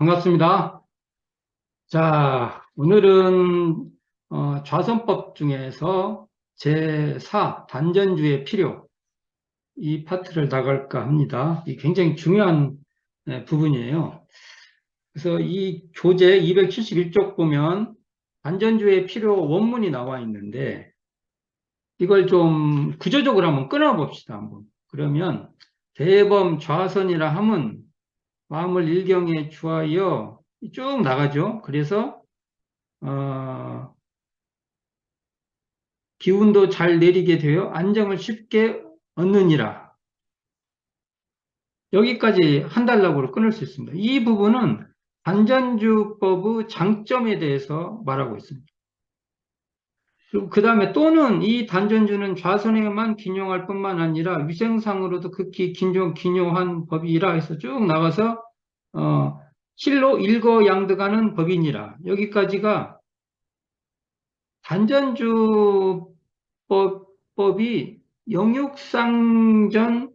반갑습니다. 자, 오늘은 좌선법 중에서 제4 단전주의 필요 이 파트를 나갈까 합니다. 이 굉장히 중요한 부분이에요. 그래서 이 교재 271쪽 보면 단전주의 필요 원문이 나와 있는데 이걸 좀 구조적으로 한번 끊어봅시다. 한번. 그러면 대범 좌선이라 함은 마음을 일경에 주하여 쭉 나가죠. 그래서 기운도 잘 내리게 되어 안정을 쉽게 얻느니라. 여기까지 한 달락으로 끊을 수 있습니다. 이 부분은 단전주법의 장점에 대해서 말하고 있습니다. 그리고 그 다음에 또는 이 단전주는 좌선에만 기용할 뿐만 아니라 위생상으로도 극히 기용한 법이라 해서 쭉 나가서 실로 일거양득하는 법이니라. 여기까지가 단전주법이 영육상전의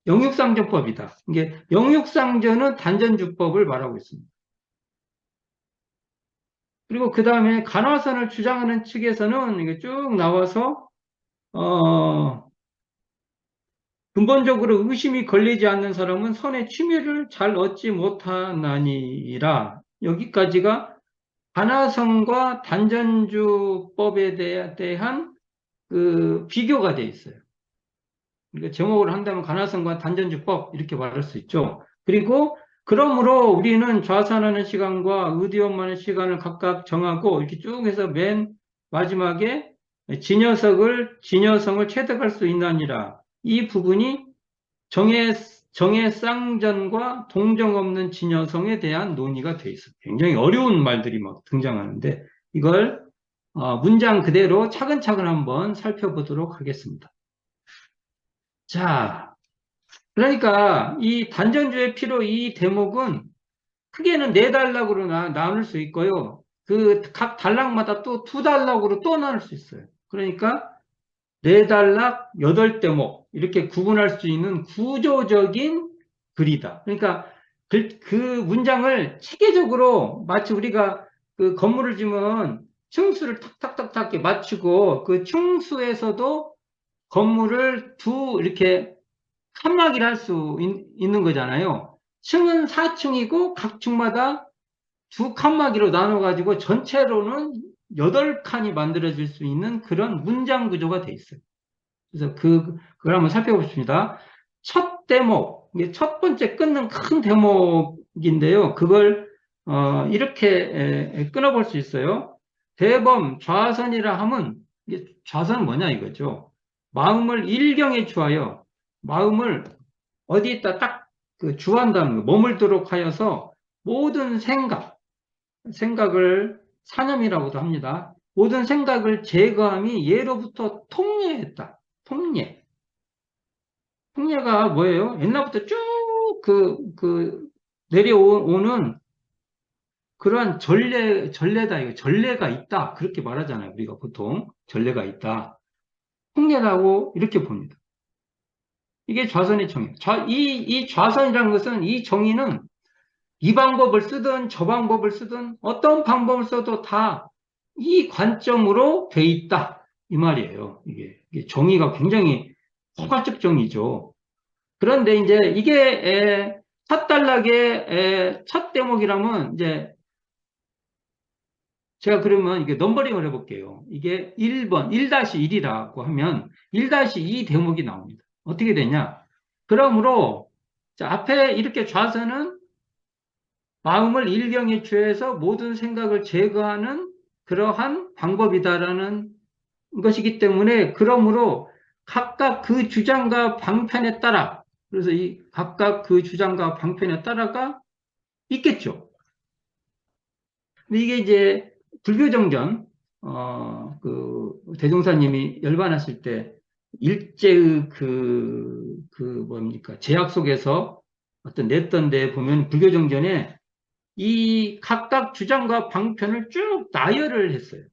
영육상전법이다. 이게 영육상전은 단전주법을 말하고 있습니다. 그리고 그 다음에 간화선을 주장하는 측에서는 이게 쭉 나와서 근본적으로 의심이 걸리지 않는 사람은 선의 취미를 잘 얻지 못하나니라. 여기까지가 간화선과 단전주법에 대한 그 비교가 되어 있어요. 그러니까 제목을 한다면 간화성과 단전주법 이렇게 말할 수 있죠. 그리고 그러므로 우리는 좌선하는 시간과 의디원만의 시간을 각각 정하고 이렇게 쭉 해서 맨 마지막에 진여성을 체득할 수 있나니라. 이 부분이 정해쌍전과 동정 없는 진여성에 대한 논의가 되어 있어요. 굉장히 어려운 말들이 막 등장하는데 이걸 문장 그대로 차근차근 한번 살펴보도록 하겠습니다. 자, 그러니까 이 단전주의 필요 이 대목은 크게는 네 단락으로 나눌 수 있고요. 그 각 단락마다 또 두 단락으로 또 나눌 수 있어요. 그러니까 네 단락, 여덟 대목 이렇게 구분할 수 있는 구조적인 글이다. 그러니까 그 문장을 체계적으로 마치 우리가 그 건물을 지면 층수를 탁탁탁탁 이렇게 맞추고 그 층수에서도 건물을 이렇게 칸막이를 할 수 있는 거잖아요. 층은 4층이고 각 층마다 두 칸막이로 나눠가지고 전체로는 8칸이 만들어질 수 있는 그런 문장 구조가 돼 있어요. 그래서 그걸 한번 살펴보십니다. 첫 대목, 이게 첫 번째 끊는 큰 대목인데요. 그걸 이렇게 끊어볼 수 있어요. 대범 좌선이라 함은 이게 좌선은 뭐냐 이거죠. 마음을 일경에 주하여 마음을 어디에다 딱 그 주한다는 거, 머물도록 하여서 모든 생각을 사념이라고도 합니다. 모든 생각을 제거함이 예로부터 통례했다. 통례. 통례가 뭐예요? 옛날부터 쭉 내려오는 그러한 전례다. 이거 전례가 있다. 그렇게 말하잖아요. 우리가 보통 전례가 있다. 통례라고 이렇게 봅니다. 이게 좌선의 정의. 이 좌선이라는 것은 이 정의는 이 방법을 쓰든 저 방법을 쓰든 어떤 방법을 써도 다 이 관점으로 돼 있다. 이 말이에요. 이게 정의가 굉장히 포괄적 정의죠. 그런데 이제 이게 첫 단락의 첫 대목이라면 이제 제가 그러면 이게 넘버링을 해볼게요. 이게 1번, 1-1이라고 하면 1-2 대목이 나옵니다. 어떻게 되냐? 그러므로 자, 앞에 이렇게 좌선은 마음을 일경에 취해서 모든 생각을 제거하는 그러한 방법이다라는 것이기 때문에 그러므로 각각 그 주장과 방편에 따라 그래서 이 각각 그 주장과 방편에 따라가 있겠죠. 근데 이게 이제 불교정전 그 대종사님이 열반하실 때 일제의 뭡니까 제약 속에서 어떤 냈던 데 보면 불교정전에 이 각각 주장과 방편을 쭉 나열을 했어요.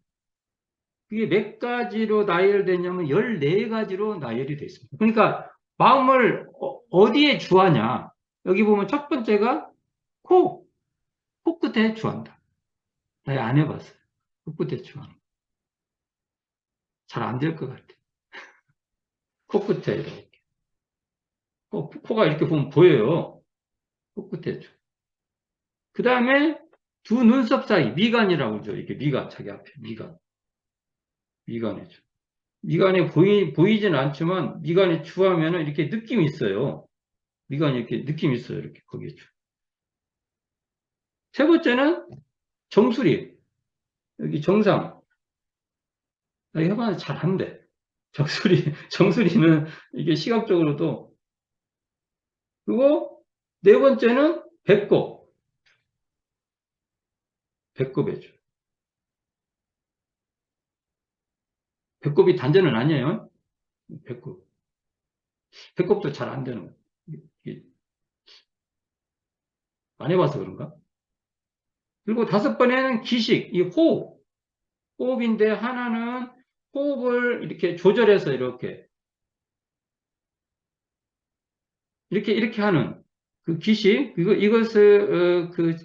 그게 몇 가지로 나열됐냐면 14가지로 나열이 되어 있습니다. 그러니까 마음을 어디에 주하냐? 여기 보면 첫 번째가 코, 코끝에 주한다. 나 안 해봤어요. 코끝에 주한. 잘 안 될 것 같아. 코끝에 이렇게. 코가 이렇게 보면 보여요. 코끝에 주. 그 다음에 두 눈썹 사이, 미간이라고 그러죠. 이렇게 미간, 자기 앞에 미간. 미간에 주. 미간에 보이진 않지만 미간에 주하면은 이렇게 느낌이 있어요. 미간이 이렇게 느낌이 있어요. 이렇게 거기에 주. 세 번째는 정수리. 여기 정상. 여기 해봐도 잘 안 돼. 정수리는 이게 시각적으로도. 그리고 네 번째는 배꼽. 배꼽에 주. 배꼽이 단전은 아니에요. 배꼽. 배꼽도 잘 안 되는 거예요. 안 해봐서 그런가? 그리고 다섯 번에는 기식, 이 호흡. 호흡인데 하나는 호흡을 이렇게 조절해서 이렇게 하는 그 기식, 이것을, 그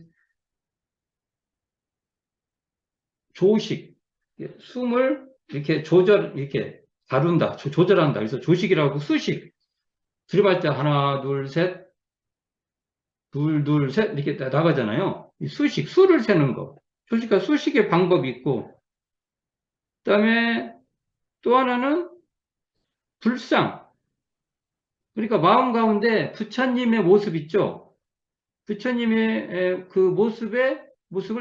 조식, 숨을 이렇게 다룬다, 조절한다. 그래서 조식이라고 수식. 들이마실 때 하나, 둘, 셋, 둘, 둘, 셋, 이렇게 나가잖아요. 이 수식, 수를 세는 거. 조식과 수식의 방법이 있고, 그 다음에 또 하나는 불상. 그러니까 마음 가운데 부처님의 모습 있죠? 부처님의 그 모습을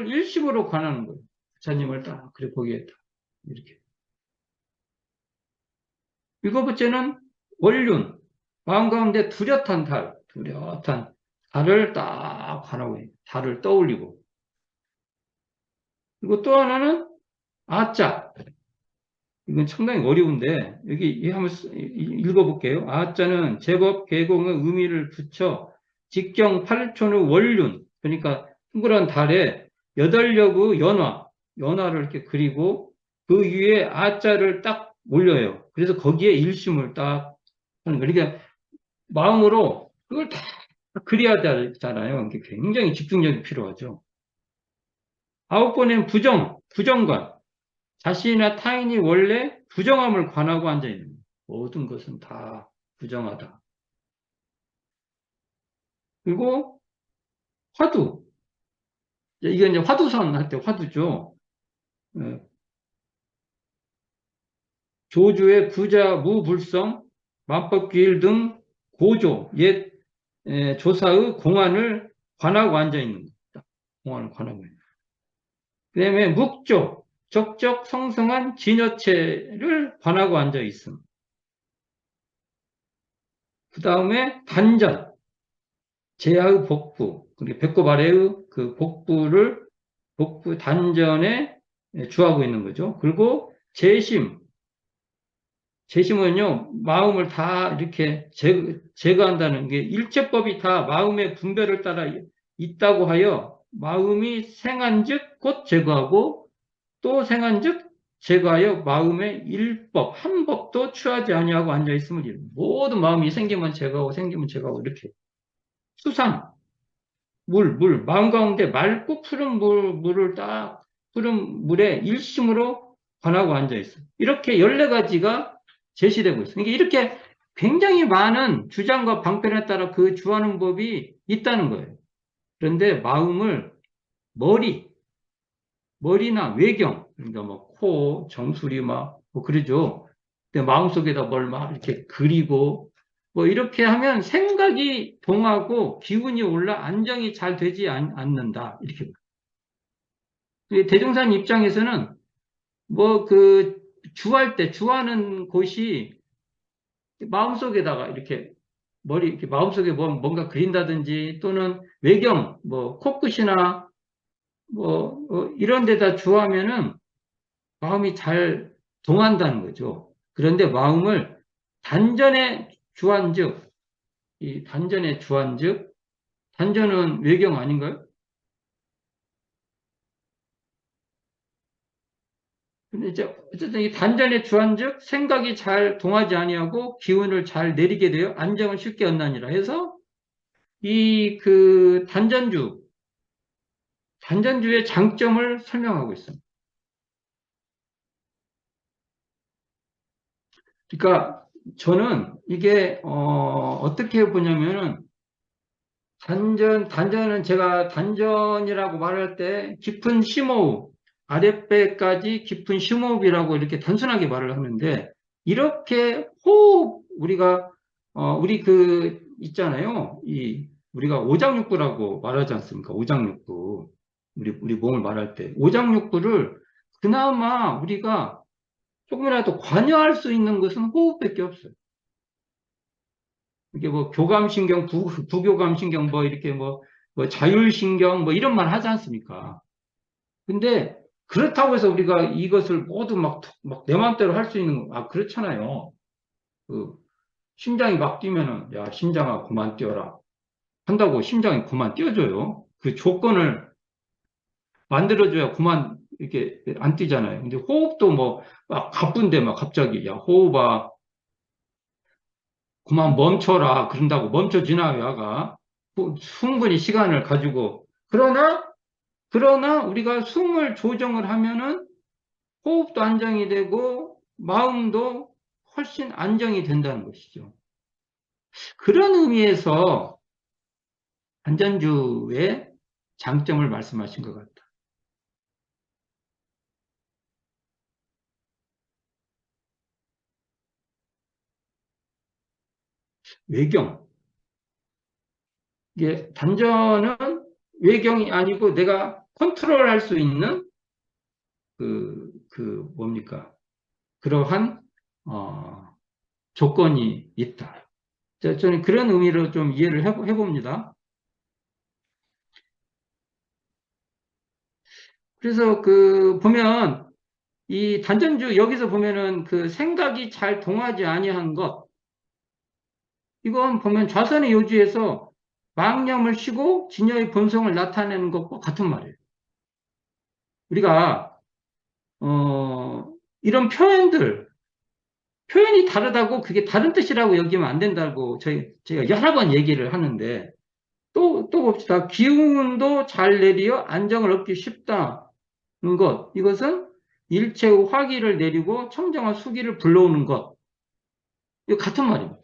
일심으로 관하는 거예요. 부처님을 딱, 그래, 거기에 딱, 이렇게. 일곱 번째는 원륜. 마음 가운데 뚜렷한 달을 딱 관하고 있는, 달을 떠올리고. 그리고 또 하나는 아자. 이건 상당히 어려운데, 여기 한번 읽어볼게요. 아자는 제법 계공의 의미를 붙여 직경 8촌의 원륜. 그러니까 둥그런 달에 여덟력의 연화를 이렇게 그리고 그 위에 아자를 딱 올려요. 그래서 거기에 일심을 딱 하는 거예요. 그러니까 마음으로 그걸 다 그려야 되잖아요. 이게 굉장히 집중력이 필요하죠. 아홉 번엔 부정관. 자신이나 타인이 원래 부정함을 관하고 앉아있는 거예요. 모든 것은 다 부정하다. 그리고 화두. 이게 이제 화두선 할 때 화두죠. 어, 조주의 부자, 무불성, 만법기일 등 고조, 옛 조사의 공안을 관하고 앉아있는 겁니다. 공안을 관하고 있는. 그 다음에 묵조, 적적 성성한 진여체를 관하고 앉아있음. 그 다음에 단전, 제하의 복부, 그리고 배꼽 아래의 그 복부 단전에 주하고 있는 거죠. 그리고 재심은요, 마음을 다 이렇게 제거한다는 게 일체법이 다 마음의 분별을 따라 있다고 하여 마음이 생한즉 곧 제거하고 또 생한즉 제거하여 마음의 일법, 한 법도 취하지 아니하고 앉아 있음을 이루. 모든 마음이 생기면 제거하고 이렇게. 수상, 마음 가운데 맑고 푸른 물에 일심으로 관하고 앉아 있어요. 이렇게 14가지가 제시되고 있어요. 그러니까 이렇게 굉장히 많은 주장과 방편에 따라 그 주하는 법이 있다는 거예요. 그런데 마음을 머리나 외경, 그러니까 뭐 코, 정수리 뭐 그러죠. 근데 마음속에다 뭘 막 이렇게 그리고 뭐 이렇게 하면 생각이 동하고 기운이 올라 안정이 잘 되지 않는다. 이렇게. 대종사 입장에서는 뭐 그 주하는 곳이 마음속에다가 이렇게 이렇게 마음속에 뭔가 그린다든지 또는 외경, 뭐 코끝이나 이런 데다 주하면은 마음이 잘 동한다는 거죠. 그런데 마음을 단전에 주한즉, 이 단전에 주한즉, 단전은 외경 아닌가요? 근데 이제 어쨌든 이 단전에 주한즉 생각이 잘 동하지 아니하고 기운을 잘 내리게 되어 안정을 쉽게 얻나니라 해서 단전주의 장점을 설명하고 있습니다. 그러니까 저는 이게 어떻게 보냐면은 단전은 제가 단전이라고 말할 때 깊은 심호흡, 아랫배까지 깊은 심호흡이라고 이렇게 단순하게 말을 하는데, 이렇게 호흡, 우리 있잖아요. 우리가 오장육부라고 말하지 않습니까? 오장육부. 우리 몸을 말할 때. 오장육부를 그나마 우리가 조금이라도 관여할 수 있는 것은 호흡밖에 없어요. 이게 뭐 교감신경, 부교감신경, 뭐 이렇게 뭐 자율신경, 뭐 이런 말 하지 않습니까? 근데 그렇다고 해서 우리가 이것을 모두 막 내 마음대로 할 수 있는, 그렇잖아요. 그 심장이 막 뛰면은, 야, 심장아, 그만 뛰어라. 한다고 심장이 그만 뛰어줘요. 그 조건을 만들어줘야 그만 이렇게 안 뛰잖아요. 근데 호흡도 뭐, 막 가쁜데 막 갑자기, 야, 호흡아, 그만 멈춰라. 그런다고 멈춰지나, 야가. 충분히 시간을 가지고. 그러나 우리가 숨을 조정을 하면은 호흡도 안정이 되고 마음도 훨씬 안정이 된다는 것이죠. 그런 의미에서 안전주의 장점을 말씀하신 것 같다. 외경. 이게 단전은 외경이 아니고 내가 컨트롤할 수 있는 뭡니까? 그러한, 어, 조건이 있다. 저는 그런 의미로 좀 이해를 해봅니다. 그래서 보면 이 단전주 여기서 보면은 그 생각이 잘 동하지 아니한 것, 이건 보면 좌선의 요지에서 망념을 쉬고 진여의 본성을 나타내는 것과 같은 말이에요. 우리가 이런 표현이 다르다고 그게 다른 뜻이라고 여기면 안 된다고 제가 여러 번 얘기를 하는데, 또 봅시다. 기운도 잘 내리어 안정을 얻기 쉽다는 이것은 일체의 화기를 내리고 청정한 수기를 불러오는 것. 이거 같은 말입니다.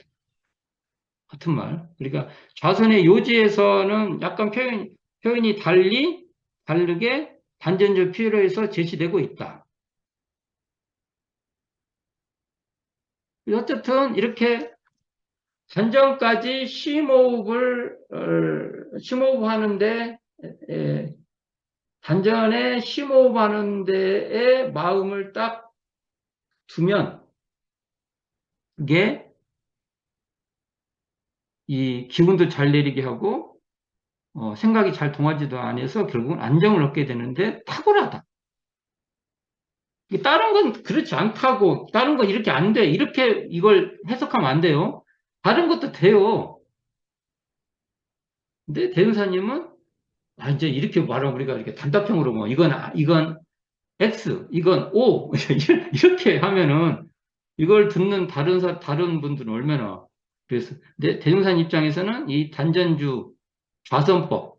같은 말. 그러니까 좌선의 요지에서는 약간 표현이 다르게 단전적 필요에서 제시되고 있다. 어쨌든 이렇게 단전까지 심호흡 하는데, 단전에 심호흡 하는 데에 마음을 딱 두면, 그게 이 기분도 잘 내리게 하고, 생각이 잘 동하지도 않아서 결국은 안정을 얻게 되는데 탁월하다. 다른 건 그렇지 않다고, 다른 건 이렇게 안 돼. 이렇게 이걸 해석하면 안 돼요. 다른 것도 돼요. 근데 대우사님은, 이제 이렇게 말하면 우리가 이렇게 단답형으로 뭐, 이건 X, 이건 O, 이렇게 하면은, 이걸 듣는 다른 분들은 얼마나, 그래서, 대중산 입장에서는 이 단전주 좌선법이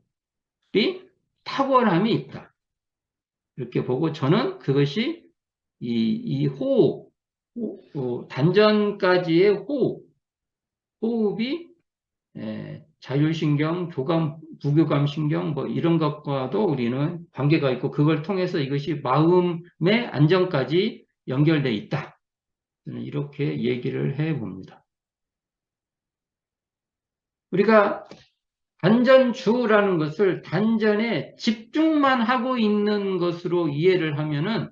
탁월함이 있다. 이렇게 보고 저는 그것이 이 단전까지의 호흡이 자율신경, 부교감신경 뭐 이런 것과도 우리는 관계가 있고 그걸 통해서 이것이 마음의 안정까지 연결돼 있다. 저는 이렇게 얘기를 해 봅니다. 우리가 단전주라는 것을 단전에 집중만 하고 있는 것으로 이해를 하면은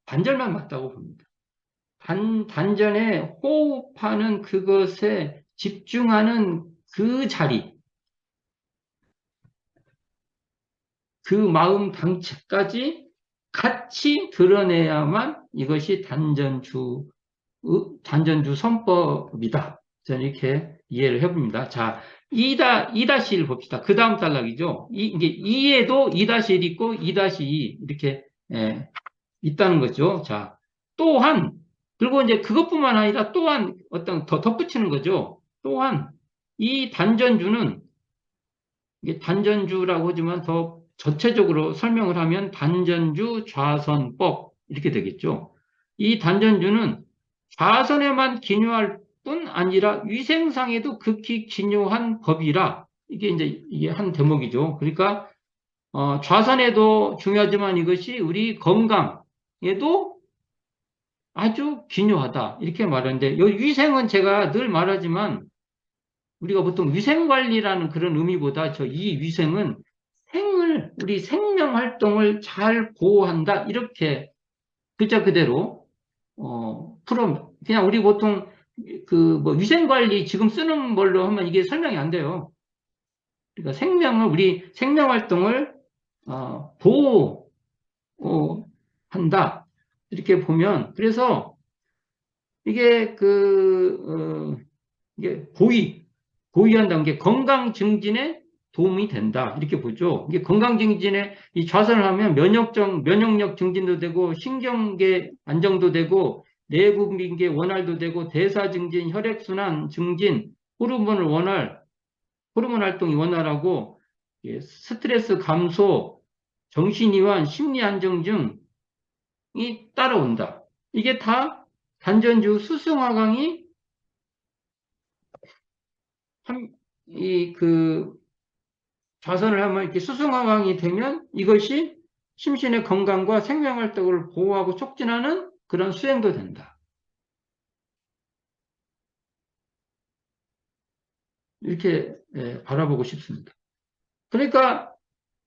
반절만 맞다고 봅니다. 단전에 호흡하는 그것에 집중하는 그 자리, 그 마음 당체까지 같이 드러내야만 이것이 단전주 선법이다. 저는 이렇게 이해를 해봅니다. 자, 2-1 봅시다. 그 다음 단락이죠. 이게 2에도 2-1 있고 2-2 이렇게 있다는 거죠. 자, 또한, 그리고 이제 그것뿐만 아니라 또한 어떤 더 덧붙이는 거죠. 또한 이 단전주는, 이게 단전주라고 하지만 더 전체적으로 설명을 하면 단전주 좌선법 이렇게 되겠죠. 이 단전주는 좌선에만 기여할 뿐 아니라 위생상에도 극히 기여한 법이라, 이게 이제 이게 한 대목이죠. 그러니까 좌선에도 중요하지만 이것이 우리 건강에도 아주 기여하다 이렇게 말하는데, 이 위생은 제가 늘 말하지만 우리가 보통 위생관리라는 그런 의미보다 이 위생은 우리 생명 활동을 잘 보호한다. 이렇게 글자 그대로, 그냥 우리 보통 뭐 위생관리 지금 쓰는 걸로 하면 이게 설명이 안 돼요. 그러니까 우리 생명 활동을, 보호한다. 이렇게 보면, 그래서 이게 이게 고의한다는 게 건강 증진에 도움이 된다. 이렇게 보죠. 이게 건강 증진에 이 좌선을 하면 면역력 증진도 되고, 신경계 안정도 되고, 내분비계 원활도 되고, 대사 증진, 혈액순환 증진, 호르몬 활동이 원활하고, 스트레스 감소, 정신이완, 심리 안정 등이 따라온다. 이게 다 단전주 수승화강이 좌선을 하면 이렇게 수승화강이 되면 이것이 심신의 건강과 생명활동을 보호하고 촉진하는 그런 수행도 된다. 이렇게 바라보고 싶습니다. 그러니까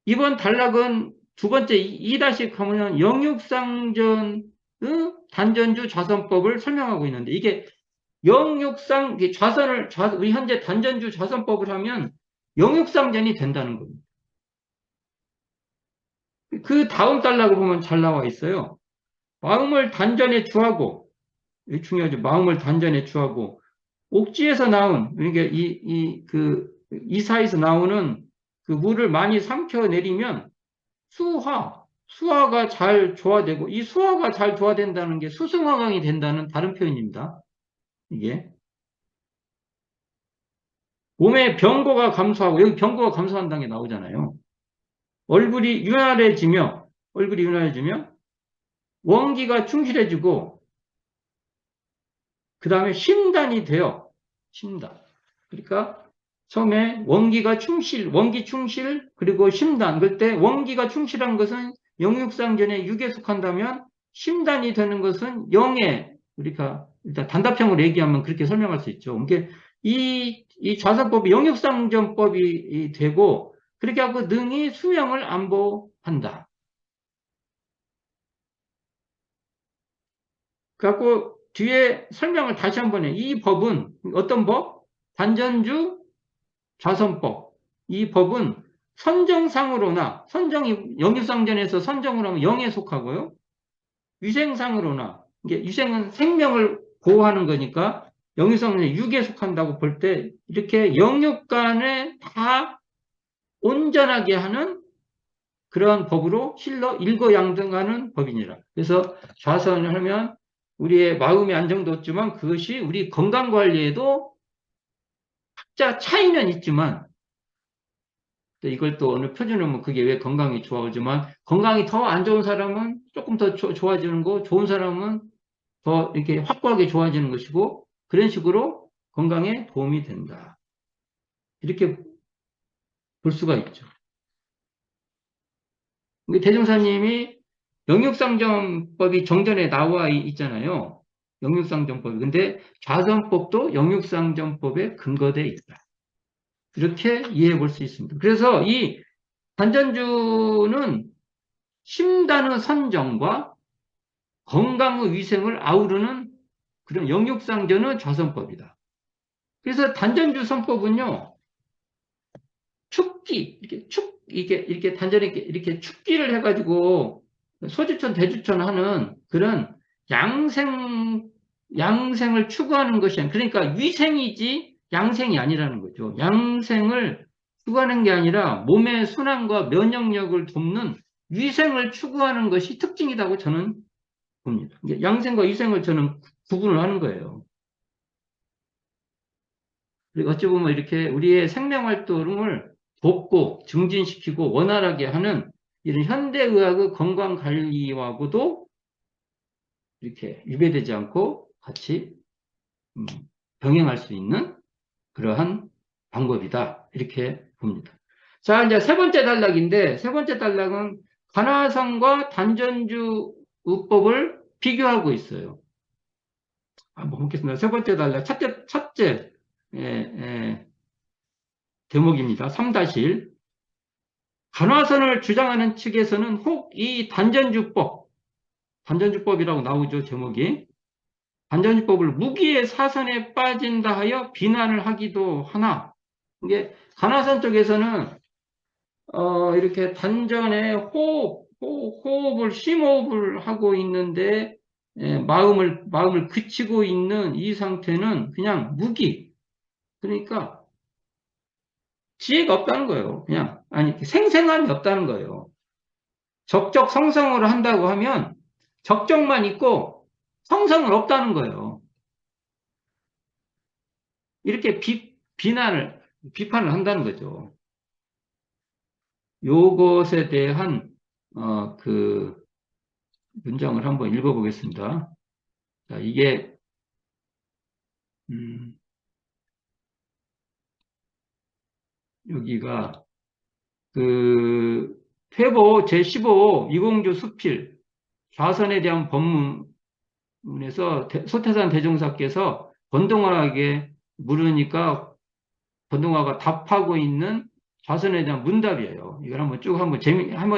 이번 단락은 두 번째 2다시 가면 영육상전의 단전주 좌선법을 설명하고 있는데, 이게 우리 현재 단전주 좌선법을 하면 영육상전이 된다는 겁니다. 그 다음 단락을 보면 잘 나와 있어요. 마음을 단전에 주하고, 이게 중요하죠. 마음을 단전에 주하고, 옥지에서 나온, 그러니까 이사에서 나오는 그 물을 많이 삼켜내리면 수화가 잘 조화되고, 이 수화가 잘 조화된다는 게 수승화강이 된다는 다른 표현입니다. 이게. 몸의 병고가 감소하고, 여기 병고가 감소한다는 게 나오잖아요. 얼굴이 윤활해지며, 원기가 충실해지고, 그 다음에 심단이 돼요. 심단. 그러니까 처음에 원기 충실, 그리고 심단. 그때 원기가 충실한 것은 영육상전에 육에 속한다면, 심단이 되는 것은 영에, 우리가 일단 단답형으로 얘기하면 그렇게 설명할 수 있죠. 그러니까 이 좌선법이 영육상전법이 되고, 그렇게 하고 능히 수명을 안보한다. 그래갖고 뒤에 설명을 다시 한번 해. 이 법은 어떤 법? 단전주 좌선법. 이 법은 영유상전에서 선정을 하면 영에 속하고요. 위생상으로나, 이게 위생은 생명을 보호하는 거니까 영유상전에 육에 속한다고 볼 때, 이렇게 영육간에 다 온전하게 하는 그러한 법으로 실러 일거양득하는 법이니라. 그래서 좌선을 하면 우리의 마음의 안정도 없지만, 그것이 우리 건강관리에도 각자 차이는 있지만, 이걸 또 어느 표준으로 그게 왜 건강이 좋아지만, 건강이 더 안 좋은 사람은 조금 더 좋아지는 거, 좋은 사람은 더 이렇게 확고하게 좋아지는 것이고, 그런 식으로 건강에 도움이 된다. 이렇게 볼 수가 있죠. 대종사님이 영육상정법이 정전에 나와 있잖아요. 영육상정법이. 근데 좌선법도 영육상정법에 근거되어 있다. 이렇게 이해해 볼 수 있습니다. 그래서 이 단전주는 심단의 선정과 건강의 위생을 아우르는 그런 영육상전의 좌선법이다. 그래서 단전주 선법은요, 이렇게 단전에 이렇게 축기를 해가지고 소주천, 대주천 하는 그런 양생을 추구하는 것이 아니라, 그러니까 위생이지 양생이 아니라는 거죠. 양생을 추구하는 게 아니라 몸의 순환과 면역력을 돕는 위생을 추구하는 것이 특징이라고 저는 봅니다. 양생과 위생을 저는 구분을 하는 거예요. 그리고 어찌 보면 이렇게 우리의 생명 활동을 돕고 증진시키고 원활하게 하는 이런 현대의학의 건강 관리하고도 이렇게 유배되지 않고 같이 음, 병행할 수 있는 그러한 방법이다. 이렇게 봅니다. 자, 이제 세 번째 단락인데, 세 번째 단락은 간화성과 단전주 의법을 비교하고 있어요. 한번 보겠습니다. 세 번째 단락, 첫째, 예, 예, 대목입니다. 3-1. 간화선을 주장하는 측에서는 혹 이 단전주법이라고 나오죠, 제목이. 단전주법을 무기의 사선에 빠진다 하여 비난을 하기도 하나, 이게 간화선 쪽에서는 이렇게 단전에 심호흡을 하고 있는데, 마음을 그치고 있는 이 상태는 그냥 무기. 그러니까 지혜가 없다는 거예요. 그냥, 아니, 생생함이 없다는 거예요. 적적 성성으로 한다고 하면 적적만 있고 성성은 없다는 거예요. 이렇게 비판을 한다는 거죠. 요것에 대한, 그 문장을 한번 읽어보겠습니다. 자, 이게, 음, 여기가, 그, 퇴보 제15 이공주 수필, 좌선에 대한 법문에서 소태산 대종사께서 권동화에게 물으니까 권동화가 답하고 있는 좌선에 대한 문답이에요. 이걸 한번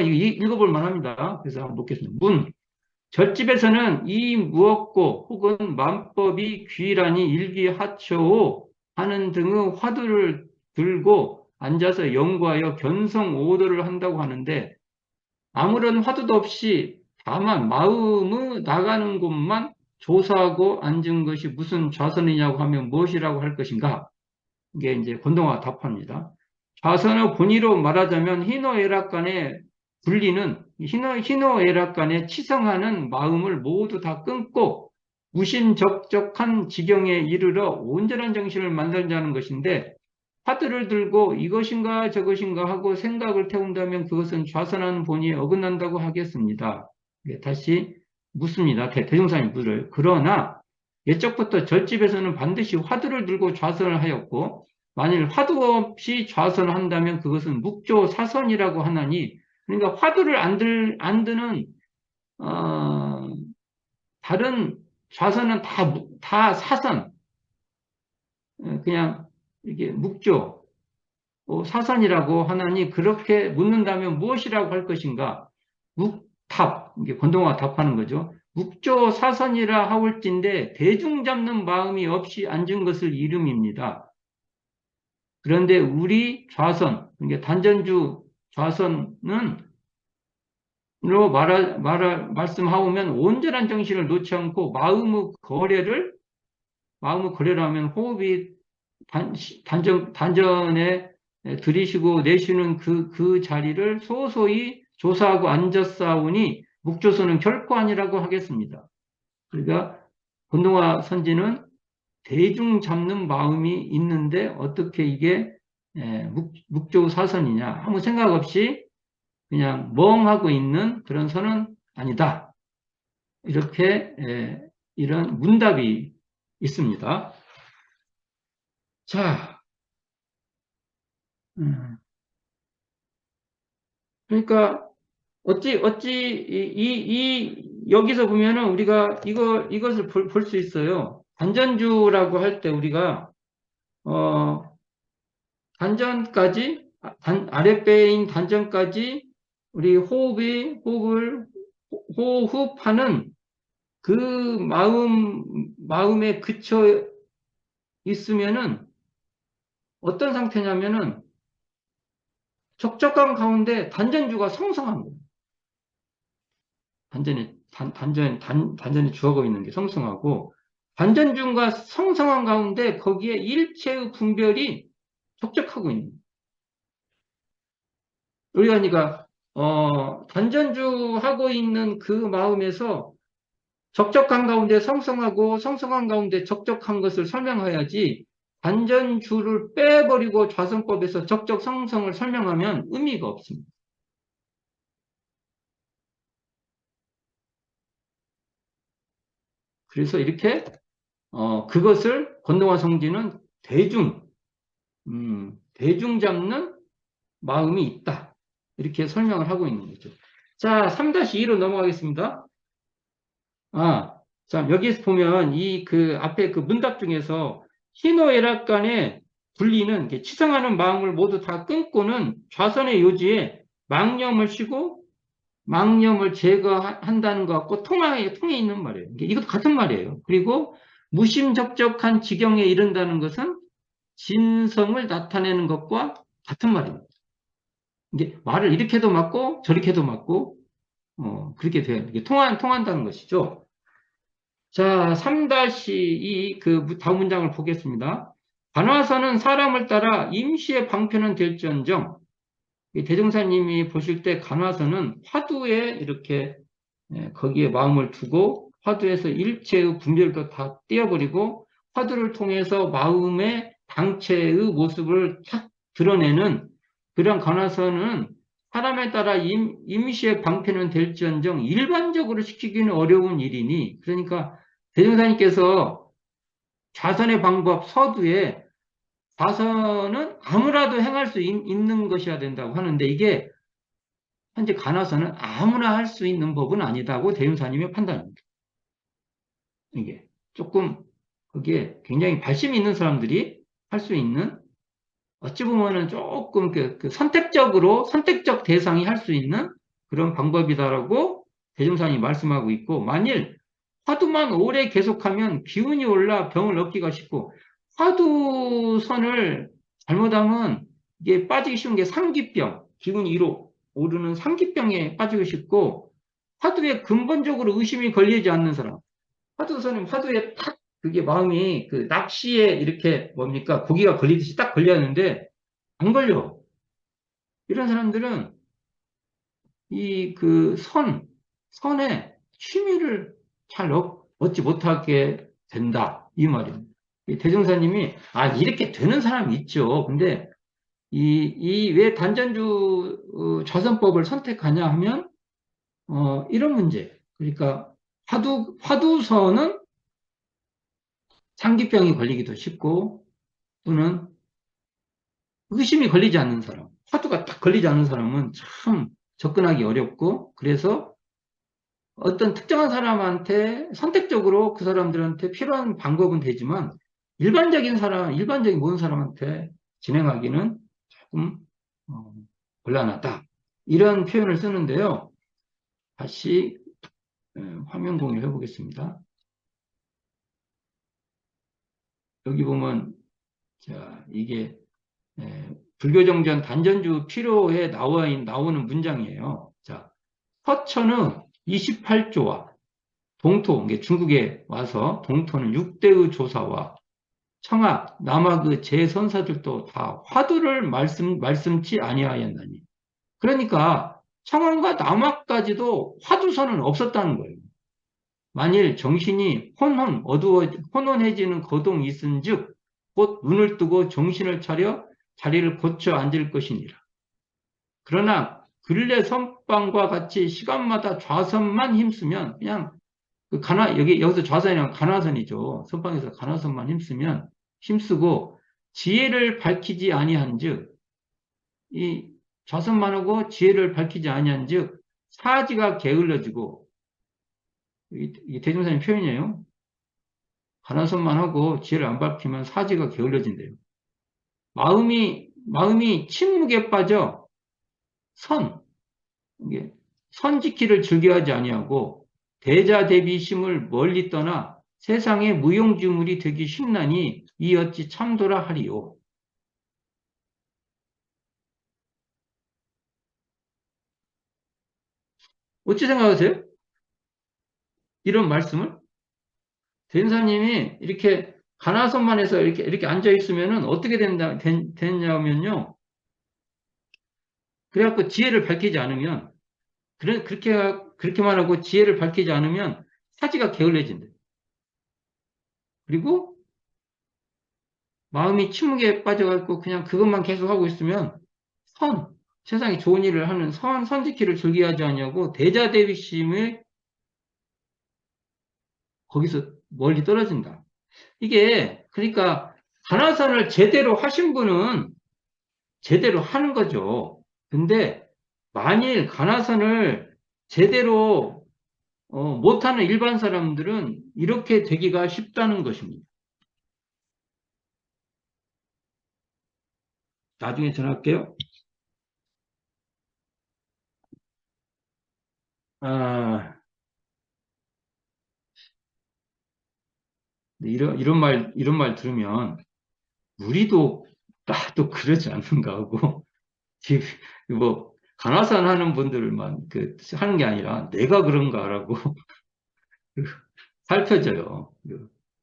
읽어볼 만합니다. 그래서 한번 놓겠습니다. 절집에서는 이 무엇고 혹은 만법이 귀라니 일기하초오 하는 등의 화두를 들고 앉아서 연구하여 견성 오도를 한다고 하는데, 아무런 화두도 없이 다만 마음의 나가는 곳만 조사하고 앉은 것이 무슨 좌선이냐고 하면 무엇이라고 할 것인가? 이게 이제 권동화가 답합니다. 좌선의 본의로 말하자면 희노애락 간의 분리는 희노애락 간에 치성하는 마음을 모두 다 끊고 무심적적한 지경에 이르러 온전한 정신을 만들자는 것인데, 화두를 들고 이것인가 저것인가 하고 생각을 태운다면 그것은 좌선한 본의에 어긋난다고 하겠습니다. 다시 묻습니다. 대종사님 물을. 그러나 예적부터 절집에서는 반드시 화두를 들고 좌선을 하였고, 만일 화두 없이 좌선을 한다면 그것은 묵조사선이라고 하나니, 그러니까 화두를 안 드는 다른 좌선은 다 사선, 그냥 이게 묵조 사선이라고 하나니, 그렇게 묻는다면 무엇이라고 할 것인가? 묵답, 이게 권동화가 답하는 거죠. 묵조 사선이라 하올진데 대중 잡는 마음이 없이 앉은 것을 이름입니다. 그런데 우리 좌선, 이게 단전주 좌선은 말씀하오면 온전한 정신을 놓지 않고 마음의 거래를 하면 호흡이 단전에 들이쉬고 내쉬는 그 자리를 소소히 조사하고 앉았사오니 묵조선은 결코 아니라고 하겠습니다. 그러니까 권동화 선지는 대중 잡는 마음이 있는데 어떻게 이게 묵조사선이냐, 아무 생각 없이 그냥 멍하고 있는 그런 선은 아니다. 이렇게 이런 문답이 있습니다. 자, 그러니까 여기서 보면은 우리가 이것을 볼 수 있어요. 단전주라고 할 때 우리가 단전까지 아랫배인 단전까지 우리 호흡하는 그 마음에 그쳐 있으면은 어떤 상태냐면은 적적한 가운데 단전주가 성성한 거예요. 단전이 주어가 있는 게 성성하고, 단전주가 성성한 가운데 거기에 일체의 분별이 적적하고 있는 거예요. 우리가 그러니까 단전주 하고 있는 그 마음에서 적적한 가운데 성성하고 성성한 가운데 적적한 것을 설명해야지, 단전주를 빼버리고 좌선법에서 적적성성을 설명하면 의미가 없습니다. 그래서 이렇게 그것을 권동화 성지는 대중 잡는 마음이 있다. 이렇게 설명을 하고 있는 거죠. 자, 3-2로 넘어가겠습니다. 자, 여기서 보면 그 앞에 그 문답 중에서 희노애락 간의 분리는 치상하는 마음을 모두 다 끊고는 좌선의 요지에 망념을 쉬고 망념을 제거한다는 것 같고 통해 있는 말이에요. 이것도 같은 말이에요. 그리고 무심적적한 지경에 이른다는 것은 진성을 나타내는 것과 같은 말입니다. 이게 말을 이렇게도 맞고 저렇게도 맞고 그렇게 돼요. 이게 통한다는 것이죠. 자, 3-2 그 다음 문장을 보겠습니다. 관화서는 사람을 따라 임시의 방편은 될지언정 대종사님이 보실 때 관화서는 화두에 이렇게 거기에 마음을 두고 화두에서 일체의 분별도 다 떼어버리고 화두를 통해서 마음의 당체의 모습을 탁 드러내는 그런 관화서는 사람에 따라 임시의 방편은 될지언정 일반적으로 시키기는 어려운 일이니 그러니까 대종사님께서 좌선의 방법 서두에 좌선은 아무라도 행할 수 있는 것이어야 된다고 하는데 이게 현재 간화서는 아무나 할 수 있는 법은 아니다고 대윤사님의 판단입니다. 이게 조금 그게 굉장히 발심이 있는 사람들이 할 수 있는 어찌 보면은 조금 그 선택적 대상이 할 수 있는 그런 방법이다라고 대종사님이 말씀하고 있고 만일 화두만 오래 계속하면 기운이 올라 병을 얻기가 쉽고 화두선을 잘못하면 이게 빠지기 쉬운 게 상기병, 기운이 위로 오르는 상기병에 빠지고 싶고 화두에 근본적으로 의심이 걸리지 않는 사람 화두선은 화두에 탁 그게 마음이 그 낚시에 이렇게 뭡니까 고기가 걸리듯이 딱 걸렸는데 안 걸려. 이런 사람들은 이 그 선에 취미를 잘 얻지 못하게 된다. 이 말입니다. 대종사님이, 이렇게 되는 사람이 있죠. 근데 왜 단전주 좌선법을 선택하냐 하면, 이런 문제. 그러니까 화두선은 상기병이 걸리기도 쉽고, 또는 의심이 걸리지 않는 사람. 화두가 딱 걸리지 않는 사람은 참 접근하기 어렵고, 그래서 어떤 특정한 사람한테 선택적으로 그 사람들한테 필요한 방법은 되지만 일반적인 모든 사람한테 진행하기는 조금 어, 곤란하다. 이런 표현을 쓰는데요. 다시 화면 공유해 보겠습니다. 여기 보면 자, 이게 불교정전 단전주 필요에 나오는 문장이에요. 자, 서천의 28조와 동토, 중국에 와서 동토는 6대의 조사와 청하, 남학의 제선사들도 다 화두를 말씀치 아니하였나니. 그러니까 청하과 남학까지도 화두선은 없었다는 거예요. 만일 정신이 혼혼해지는 거동이 있은즉 곧 눈을 뜨고 정신을 차려 자리를 고쳐 앉을 것이니라. 그러나 근래 선방과 같이 시간마다 좌선만 힘쓰면 그냥 여기서 좌선이랑 간화선이죠. 선방에서 간화선만 힘쓰고 지혜를 밝히지 아니한즉 이 좌선만 하고 지혜를 밝히지 아니한즉 사지가 게을러지고 이 대종사님 표현이에요. 간화선만 하고 지혜를 안 밝히면 사지가 게을러진대요. 마음이 침묵에 빠져 선 이게 선지키를 즐겨하지 아니하고 대자대비심을 멀리 떠나 세상의 무용지물이 되기 쉽나니 이 어찌 참도라 하리요. 어찌 생각하세요? 이런 말씀을 대인사님이 이렇게 가나선만 해서 이렇게 앉아 있으면은 어떻게 됐냐면요. 그래갖고 지혜를 밝히지 않으면 그렇게만 하고 지혜를 밝히지 않으면 사지가 게을러진대. 그리고 마음이 침묵에 빠져갖고 그냥 그것만 계속 하고 있으면 세상에 좋은 일을 하는 선지키를 즐겨 하지 않냐고 대자대비심을 거기서 멀리 떨어진다. 이게 그러니까 가나선을 제대로 하신 분은 제대로 하는 거죠. 근데 만일 가나선을 제대로 못하는 일반 사람들은 이렇게 되기가 쉽다는 것입니다. 나중에 전화할게요. 아, 이런 말 들으면 우리도 나도 그러지 않는가 하고 뭐 가나선 하는 분들만 하는 게 아니라 내가 그런가라고 살펴져요.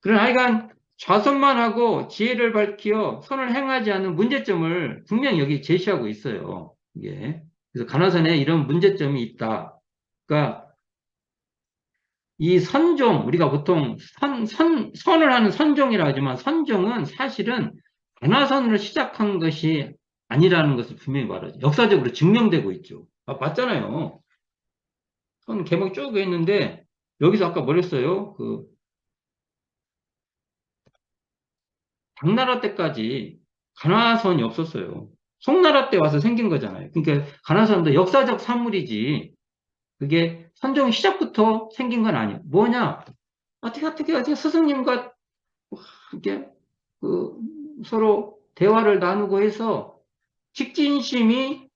그러나 하여간 좌선만 하고 지혜를 밝히어 선을 행하지 않는 문제점을 분명히 여기 제시하고 있어요. 이게. 그래서 가나선에 이런 문제점이 있다. 그러니까 이 선종, 우리가 보통 선을 하는 선종이라 하지만 선종은 사실은 가나선으로 시작한 것이 아니라는 것을 분명히 말하죠. 역사적으로 증명되고 있죠. 맞잖아요. 선 개목 쭉 했는데 여기서 아까 뭐랬어요? 당나라 때까지 가나선이 없었어요. 송나라 때 와서 생긴 거잖아요. 그러니까 가나선도 역사적 산물이지 그게 선종 시작부터 생긴 건 아니에요. 뭐냐? 어떻게 스승님과 이렇게 그 서로 대화를 나누고 해서 직진심이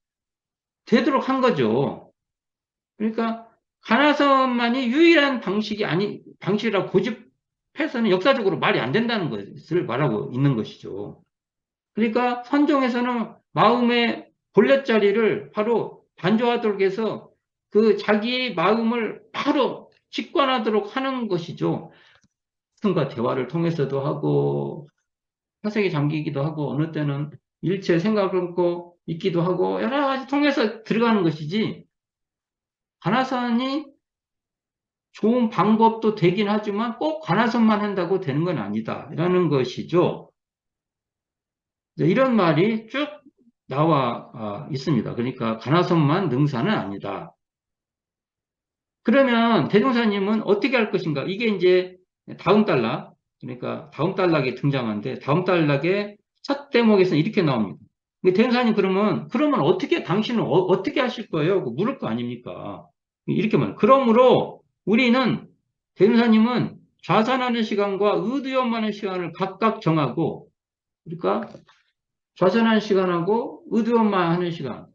되도록 한 거죠. 그러니까 가나선만이 유일한 방식이라 고집해서는 역사적으로 말이 안 된다는 것을 말하고 있는 것이죠. 그러니까 선종에서는 마음의 본랫자리를 바로 단조하도록 해서 그 자기의 마음을 바로 직관하도록 하는 것이죠. 스승과 대화를 통해서도 하고 사색에 잠기기도 하고 어느 때는 일체 생각을 끊고 있기도 하고 여러 가지 통해서 들어가는 것이지 가나선이 좋은 방법도 되긴 하지만 꼭 가나선만 한다고 되는 건 아니다. 라는 것이죠. 이런 말이 쭉 나와 있습니다. 그러니까 가나선만 능사는 아니다. 그러면 대종사님은 어떻게 할 것인가? 이게 이제 다음 단락, 그러니까 다음 단락에 등장하는데 다음 단락의 첫 대목에서는 이렇게 나옵니다. 대종사님 그러면 당신은 어떻게 하실 거예요? 물을 거 아닙니까? 이렇게 말. 그러므로 우리는 대종사님은 좌선하는 시간과 의두연마하는 시간을 각각 정하고, 그러니까 좌선하는 시간하고 의두연마하는 시간.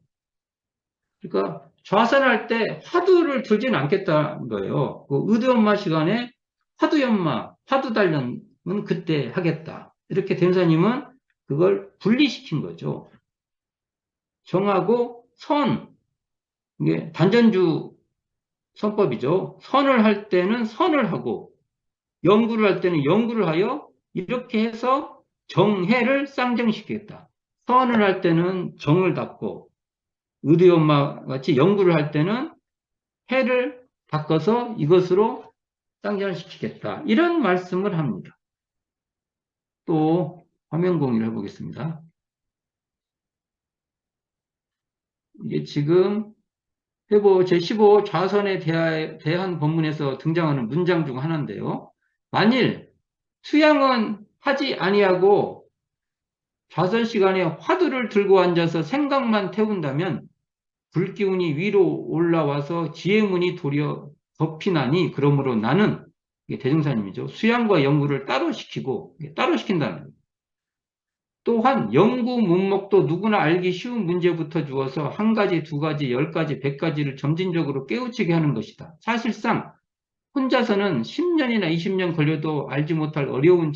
그러니까 좌선할 때 화두를 들지는 않겠다는 거예요. 그 의두연마 시간에 화두 단련은 그때 하겠다. 이렇게 대사님은 그걸 분리시킨 거죠. 정하고 이게 단전주 선법이죠. 선을 할 때는 선을 하고 연구를 할 때는 연구를 하여 이렇게 해서 정해를 쌍정시키겠다. 선을 할 때는 정을 닦고 의료연마 같이 연구를 할 때는 해를 바꿔서 이것으로 쌍전시키겠다. 이런 말씀을 합니다. 또 화면 공유를 해보겠습니다. 이게 지금 회보 제15 좌선에 대한 본문에서 등장하는 문장 중 하나인데요. 만일 수양은 하지 아니하고 좌선 시간에 화두를 들고 앉아서 생각만 태운다면 불기운이 위로 올라와서 지혜문이 도리어 덮이나니 그러므로 나는 이게 대종사님이죠. 수양과 연구를 따로 시킨다는 거예요. 또한 연구 문목도 누구나 알기 쉬운 문제부터 주어서 한 가지, 두 가지, 10가지, 100가지를 점진적으로 깨우치게 하는 것이다. 사실상 혼자서는 10년이나 20년 걸려도 알지 못할 어려운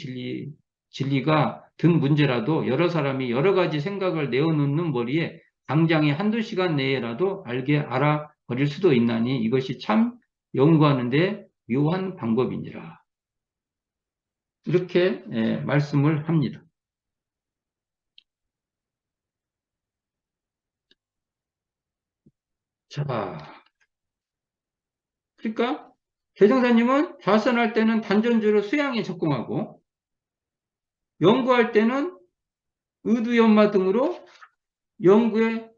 진리가 든 문제라도 여러 사람이 여러 가지 생각을 내어놓는 머리에 당장에 한두 시간 내에라도 알아버릴 수도 있나니 이것이 참 연구하는데 묘한 방법이니라. 이렇게 말씀을 합니다. 자, 그러니까 대종사님은 좌선할 때는 단전주로 수양에 적공하고 연구할 때는 의두연마 등으로 연구에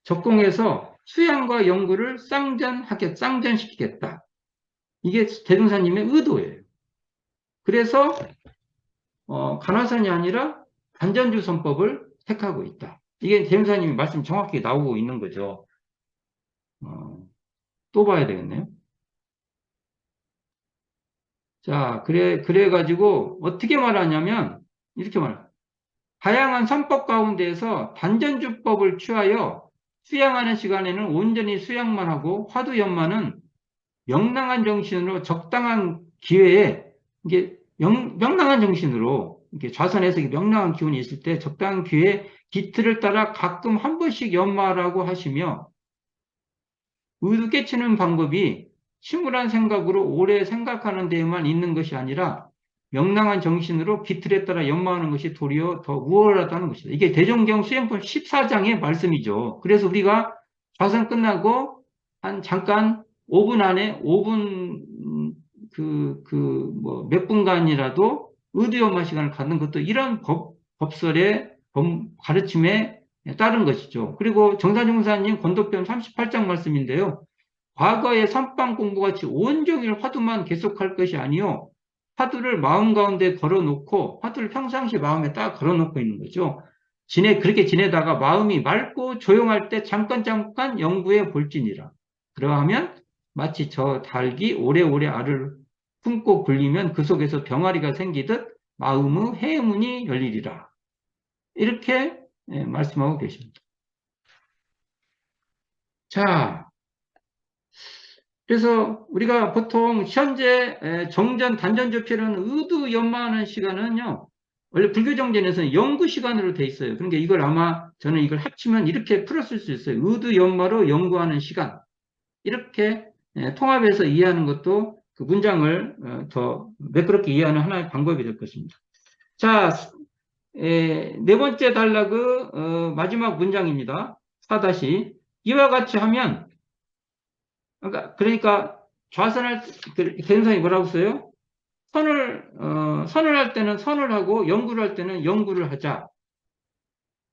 적공해서 수양과 연구를 쌍전시키겠다. 이게 대종사님의 의도예요. 그래서 간화선이 아니라 단전주 선법을 택하고 있다. 이게 대종사님이 말씀 정확히 나오고 있는 거죠. 또 봐야 되겠네요. 자, 그래가지고 어떻게 말하냐면 이렇게 말해요. 다양한 선법 가운데에서 단전주법을 취하여 수양하는 시간에는 온전히 수양만 하고 화두연마는 명랑한 정신으로 적당한 기회에 이게 명랑한 정신으로 이렇게 좌선에서 명랑한 기운이 있을 때 적당한 기회에 기틀을 따라 가끔 한 번씩 연마라고 하시며 의도 깨치는 방법이 침울한 생각으로 오래 생각하는 데에만 있는 것이 아니라 명랑한 정신으로 기틀에 따라 연마하는 것이 도리어 더 우월하다는 것이다. 이게 대종경 수행품 14장의 말씀이죠. 그래서 우리가 좌선 끝나고 한 잠깐 5분 안에 5분 몇 분간이라도 의도연마 시간을 갖는 것도 이런 법설의 가르침에 따른 것이죠. 그리고 정사중사님 권도편 38장 말씀인데요. 과거의 선방 공부같이 온종일 화두만 계속할 것이 아니요. 화두를 마음 가운데 걸어놓고 화두를 평상시 마음에 딱 걸어놓고 있는 거죠. 그렇게 지내다가 마음이 맑고 조용할 때 잠깐 연구해 볼지니라. 그러하면 마치 저 닭이 오래오래 알을 품고 굴리면 그 속에서 병아리가 생기듯 마음의 해문이 열리리라. 이렇게 말씀하고 계십니다. 자, 그래서 우리가 보통 현재 정전 단전조표는 의도 연마하는 시간은요. 원래 불교 정전에서는 연구 시간으로 돼 있어요. 그러니까 이걸 아마 저는 이걸 합치면 이렇게 풀었을 수 있어요. 의도 연마로 연구하는 시간. 이렇게 통합해서 이해하는 것도 그 문장을 더 매끄럽게 이해하는 하나의 방법이 될 것입니다. 자, 네 번째 단락의 마지막 문장입니다. 4다시 이와 같이 하면 그러니까 좌선할 대명사이 뭐라고 써요? 선을 할 때는 선을 하고 연구를 할 때는 연구를 하자.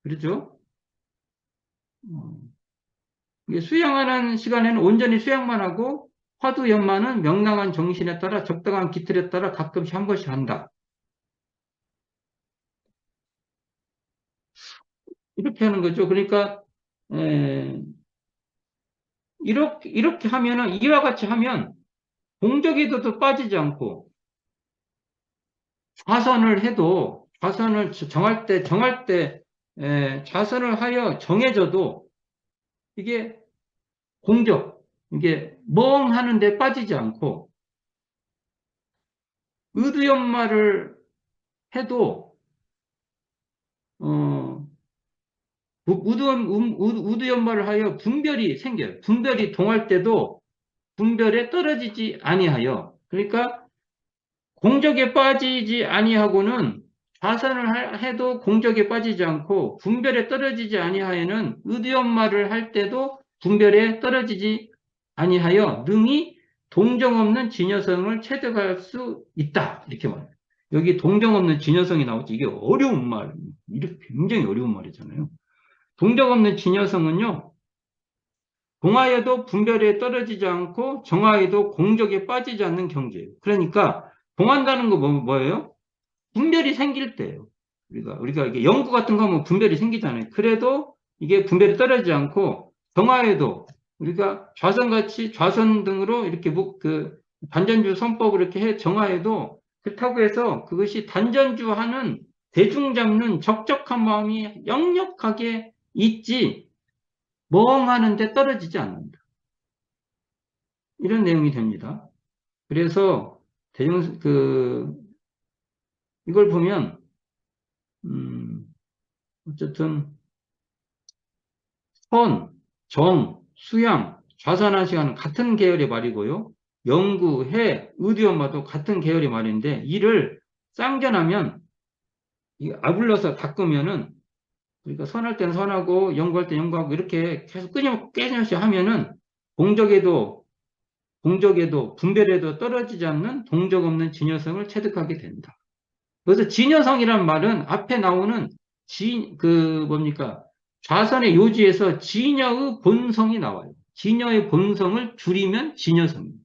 그렇죠? 수양하는 시간에는 온전히 수양만 하고 화두 연마는 명랑한 정신에 따라 적당한 기틀에 따라 가끔씩 한 번씩 한다. 이렇게 하는 거죠. 그러니까 이렇게 하면은 이와 같이 하면 공적에도 빠지지 않고 좌선을 해도 좌선을 정할 때 좌선을 하여 정해져도 이게 이게 멍하는데 빠지지 않고 의두연마를 해도 우두연마를 하여 분별이 생겨요. 분별이 동할 때도 분별에 떨어지지 아니하여. 그러니까 공적에 빠지지 아니하고는 좌선을 해도 공적에 빠지지 않고 분별에 떨어지지 아니하여는 의두연마를 할 때도 분별에 떨어지지 아니하여 능히 동정 없는 진여성을 체득할 수 있다. 이렇게 말해요. 여기 동정 없는 진여성이 나오지. 이게 어려운 말, 이렇게 굉장히 어려운 말이잖아요. 동정 없는 진여성은요, 공하에도 분별에 떨어지지 않고 정하에도 공적에 빠지지 않는 경지예요. 그러니까 공한다는 거 뭐예요? 분별이 생길 때예요. 우리가 이게 연구 같은 거 하면 분별이 생기잖아요. 그래도 이게 분별이 떨어지지 않고 정하에도 우리가 좌선 등으로 이렇게 단전주 선법을 이렇게 정하에도 그렇다고 해서 그것이 단전주하는 대중 잡는 적적한 마음이 역력하게 있지 멍하는데 떨어지지 않는다. 이런 내용이 됩니다. 그래서 이걸 보면 어쨌든 선, 정, 수양, 좌선한 시간은 같은 계열의 말이고요. 연구, 해, 의두연마도 같은 계열의 말인데 이를 쌍전하면 아울러서 닦으면은 그러니까 선할 때는 선하고 연구할 때 연구하고 이렇게 계속 끊임없이 하면은 공적에도 분별에도 떨어지지 않는 동적 없는 진여성을 체득하게 된다. 그래서 진여성이란 말은 앞에 나오는 뭡니까? 좌선의 요지에서 진여의 본성이 나와요. 진여의 본성을 줄이면 진여성입니다.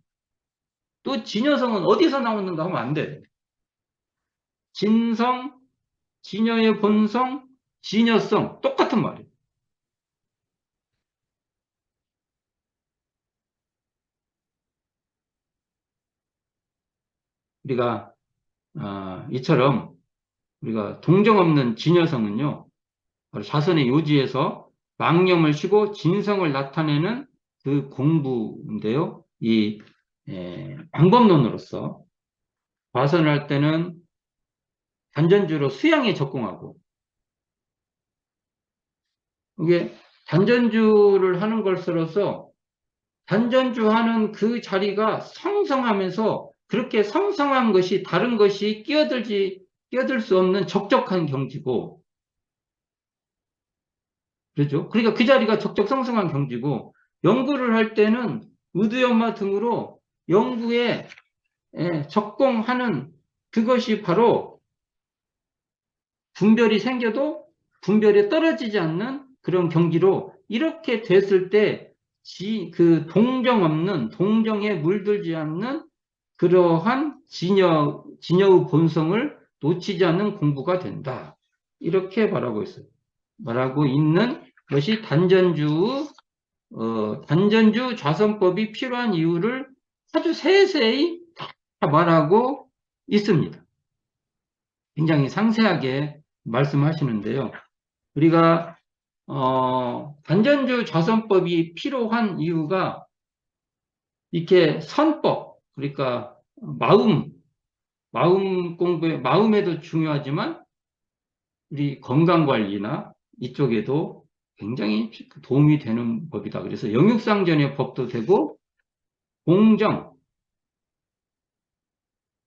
또 진여성은 어디서 나오는가 하면 안 돼. 진성, 진여의 본성, 진여성 똑같은 말이에요. 우리가 이처럼 우리가 동정 없는 진여성은요. 바로 자선의 요지에서 망념을 쉬고 진성을 나타내는 그 공부인데요. 이 방법론으로서 좌선할 때는 단전주로 수양에 적공하고 이게 단전주를 하는 것으로서 단전주 하는 그 자리가 성성하면서 그렇게 성성한 것이 다른 것이 끼어들 수 없는 적적한 경지고 그렇죠? 그러니까 그 자리가 적적성성한 경지고 연구를 할 때는 의두연마 등으로 연구에 적공하는 그것이 바로 분별이 생겨도 분별이 떨어지지 않는 그런 경지로 이렇게 됐을 때 그 동정 없는 동정에 물들지 않는 그러한 진여의 본성을 놓치지 않는 공부가 된다. 이렇게 말하고 있어요. 말하고 있는 것이 단전주 좌선법이 필요한 이유를 아주 세세히 다 말하고 있습니다. 굉장히 상세하게 말씀하시는데요. 우리가 단전주 좌선법이 필요한 이유가 이렇게 선법, 그러니까 마음 공부에 마음에도 중요하지만 우리 건강 관리나 이쪽에도 굉장히 도움이 되는 법이다. 그래서 영육상전의 법도 되고 공정,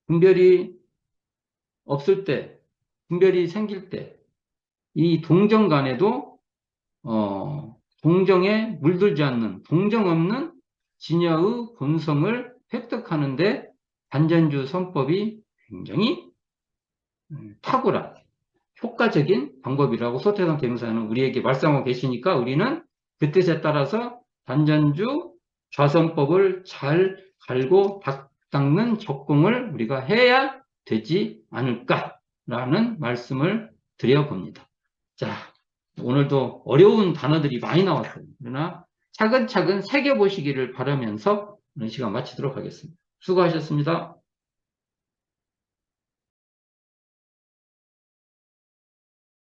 분별이 없을 때, 분별이 생길 때, 이 동정 간에도 동정에 물들지 않는 동정 없는 진여의 본성을 획득하는데 단전주 선법이 굉장히 탁월한 효과적인 방법이라고 소태상 대명사는 우리에게 말씀하고 계시니까 우리는 그 뜻에 따라서 단전주 좌선법을 잘 갈고 닦는 적공을 우리가 해야 되지 않을까라는 말씀을 드려봅니다. 자, 오늘도 어려운 단어들이 많이 나왔어요. 그러나 차근차근 새겨보시기를 바라면서 오늘 시간 마치도록 하겠습니다. 수고하셨습니다.